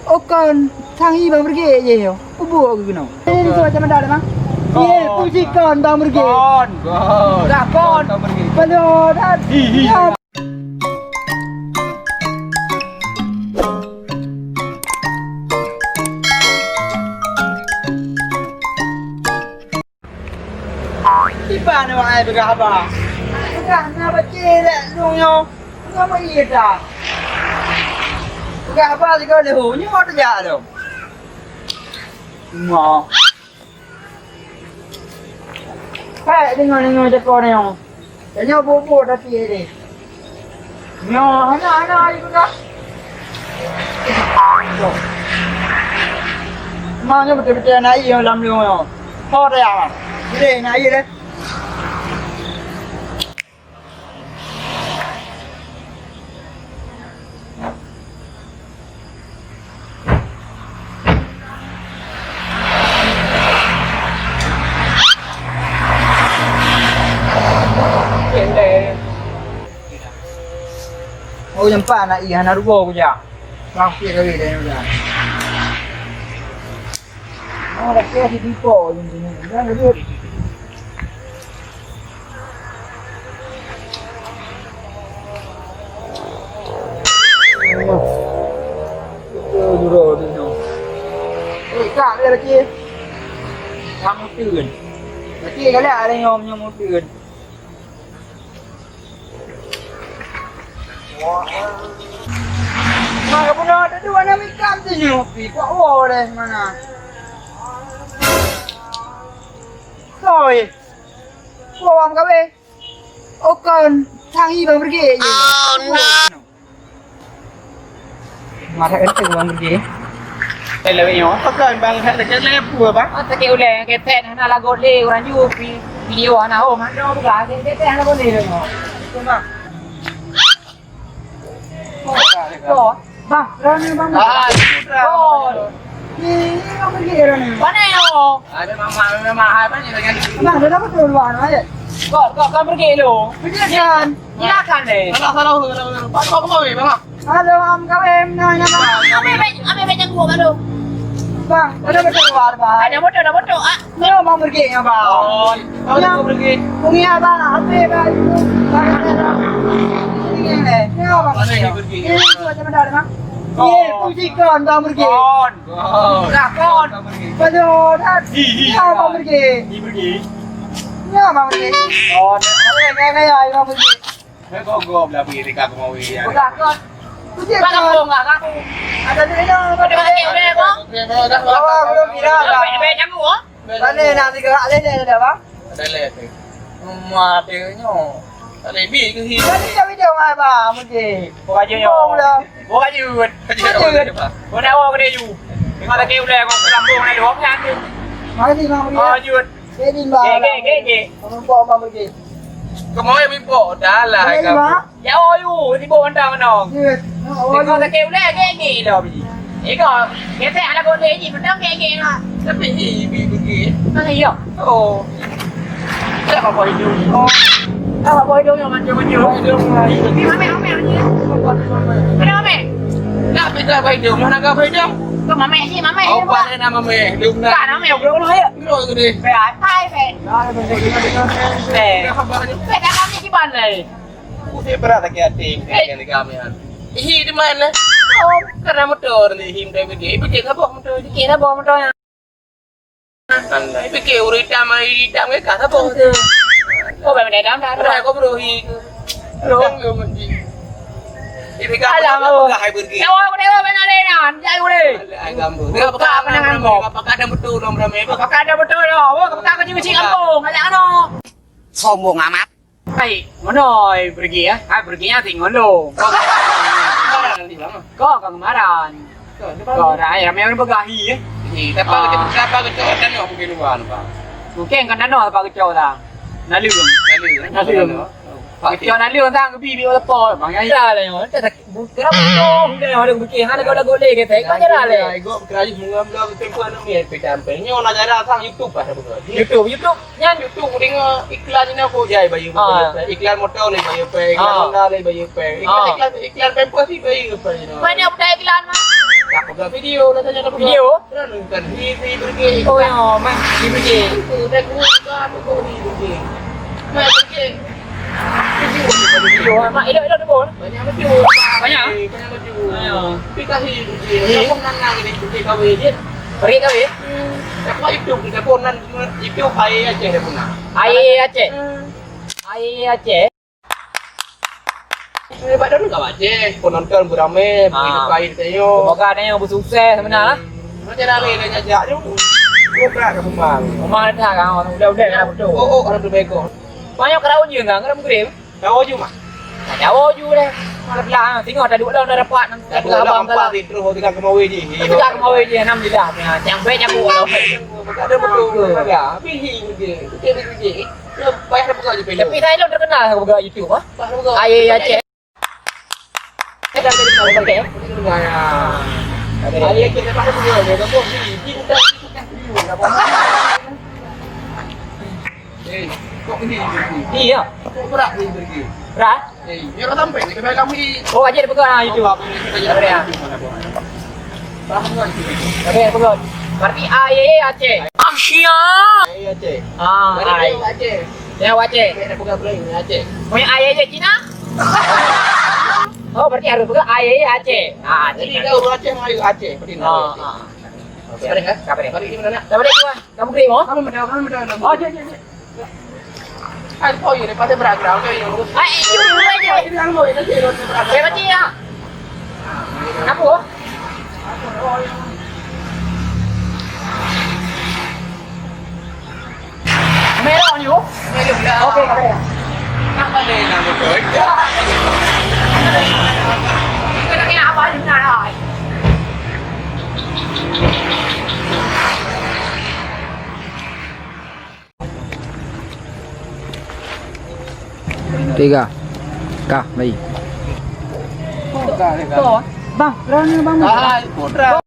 Okan tangi bang pergi je yo. Ubu aku kena. Ini tu macam mana dah? Ye, puji kon bang pergi. Kon. Dah kon. Belum dah. Tiba ni wahai berapa? Bukan nak baca dah dunia. Nama ia dah. Berapa juga dah. Ni mau terjadi dah. Mau. Hai, dengar cakap ni yang. Tanya bobo dah tiada ni. Ni anak juga. Mana betul-betul nak yang dalam ni yang. Kau dah apa? Ini nak ia dah. Oh, nampak nak ikan narbo je. Mampir kali dah ni. Oh, dah kira si tipu je ni. Jangan ribut. Dulu ni. Kak dia lagi. Kamu turun. Lagi kali ada nyom turun. Mana pun ada dua nama ikan tu nyopi. Kau boleh mana? Koi. Kau am kau eh? Okan tangi bang pergi. Oh no. Mata kenteng bang pergi. Lepas ni, okan bang tak ada apa bang? Tak kira oleh ketek nak lagu le orang Yupi video anak oh mana bukan ketek nak boleh le. Cuma. Oh, bang, rani bang. Oh, ni bang pergi rani. Mana yo? Ada mama hai mana dengan Bang, dah dapat keluar aja. Kau kan pergi lo. Pergi kan? Silakan deh. salah. Pas kau bang. Halo, am kau nanya bang. Ame banyak gua baru. Bang, dah dapat keluar bang. Ada bodoh ah. Ni bang pergi ya bang. Kau pergi. Punya bang, apa bang? Bang, ni bang pergi. Ini macam mana bang? Ye, puji kon bang pergi. Kon. Dah kon. Belum dah. Ya bang pergi. Ni pergi. Ya bang pergi. Kon. Kaya bang pergi. Kau go belah pergi dekat mau ya. Bukan kon. Puji Bang kon. aku enggak aku. Ada di mana? Bodoh lagi udah kok. Bawa belum kira bang. Banyak gua. Mana nanti gerak ada bang? Ada leh. Matanya. Ada bi ke hi. Nanti kita video mai bang mungkin. Bukan je yo. Bukan je. Kau nak awak dia ju. Tengok tak kira udah kau kampung nak luang kan. Makasih bang pergi. Oh jut. Jadi bang. Ke. Kamu bawa bang pergi. Kau mau yang bipo dah lah Jadi kau. bang. Ya oh you di bawah anda mana. Yes. Tengok tak kira udah ke dah bi. Iko, kita ada kau dia ji betul ke lah. Tapi hi bi pergi. Mana yo? Oh. Tak apa hidup. Oh. Apa boy dong yang macam Hidup lagi. Ni mame ni. Kenapa? Tak beda hidup. Mana kau hidup? Kau mame si mame. Oh, pada nama me. Hidup nak. Kan mame bro lo ya. Bro gede. Pe ai pe. Pe. Pe dah kami di mana le? Usai berat lagi hati. Yang di kami kan. Hi di mana? Oh, karena motor ni him dah pergi. Pergi ke bawa motor. Kira bawa motor yang. Kan, pergi urita mai dah mai kata bawa. Oh, be dalam dah. Dah kau bro hi. Bro yo menji. Ini kan apa hai pergi. Ya, aku dewa banyak le nan. Jai ule. Ai gambar. Dia apa kah panangan kau? Apakah ada betul dong ramai? Apakah ada betul lo? Oh, apakah kau cium kampung? Ada ano? Sombong amat. Hai, mana pergi ya? Ah, perginya tinggal lo. Kau kemarin. Kau dah ya, memang bergahi ya. Tapi kecil dan aku mungkin luar pak. Mungkin kan ada apa kecil dah. Nalung. Kecil nalung sang ke bibi oleh pol. Bang ya le. Tak kira betul. Dia ada bikin hal kalau golek kita. Kau kira le. Ego kerja semua belum tempat ni pekan pe. Ni orang ada sang YouTube apa betul. YouTube Nyan YouTube dengan iklan ni aku jai bayu. Iklan motor ni bayu pe. Iklan Honda ni bayu pe. Iklan pempas ni bayu pe. Mana budak iklan mah? Aku buka video, tanya ke Video? Bukan TV pergi. Oh ya, man, di pergi. Udah buka, buka pergi. Mai pergi. Video, mak elok tu pun. Banyak baju. Banyak? Banyak baju. Ayo. Pikahi pergi. Aku nang ini pergi kawin dia. Pergi kawin? Aku itu kita ponan itu air aja dia punya. Air Aceh. Air Aceh. Badan enggak baca. Penonton beramai, begitu kain tanya. Semoga ada yang bersukses sebenarnya. Macam mana dia nyajak tu? Bukan ke rumah. Rumah dah kan, udah kan betul. Oh, orang berbego. Banyak kerau je kan, kerau krim. Tahu je mah. Jauh je dah. Malah tengok dah duduk dalam dah dapat nanti Aku dah abang abang dah. terus dengan kemawi je. Kita mau je 6 je dah. Yang baik yang buat. Ada betul. Ya, pilih je. Kita pilih. Bayar apa je pilih. Tapi saya lo terkenal sebagai YouTube ah. Bayar apa? Air Aceh. Dah dari kau pakai. Ayah kita pakai dia. Dia kau pilih. Kita kok ini pergi? Iya. Kok berat ni pergi? Berat? Ni orang sampai ni kami kami. Oh aja dia pegang YouTube. Kita jadi apa? Faham kan? Oke, pegang. Berarti Air Aceh. Asia. Ayah Aceh. Ah, Air Aceh. Yang Aceh. Kita pegang play ni Aceh. Punya Air Aceh Cina? Oh, berarti harus pegang Air Aceh. Ah, Jadi Cina. kau Aceh mai Aceh. Pergi nak. Ah. Kapan kan? Kapan? Hari ini mana? Dapat dia kamu kirim oh? Kamu mana? Oh, je. Ada kau ini pasal beragam kau ini. Ai, you aja. Ini kan mau ini sih roti beragam. Berapa dia? Apa? Merah ni oh. Okey, okey. Apa ni nama kau? Kita nak apa ni nak? Tiga. Kah, baik. Bang, Bang, berani bang. ah, putra.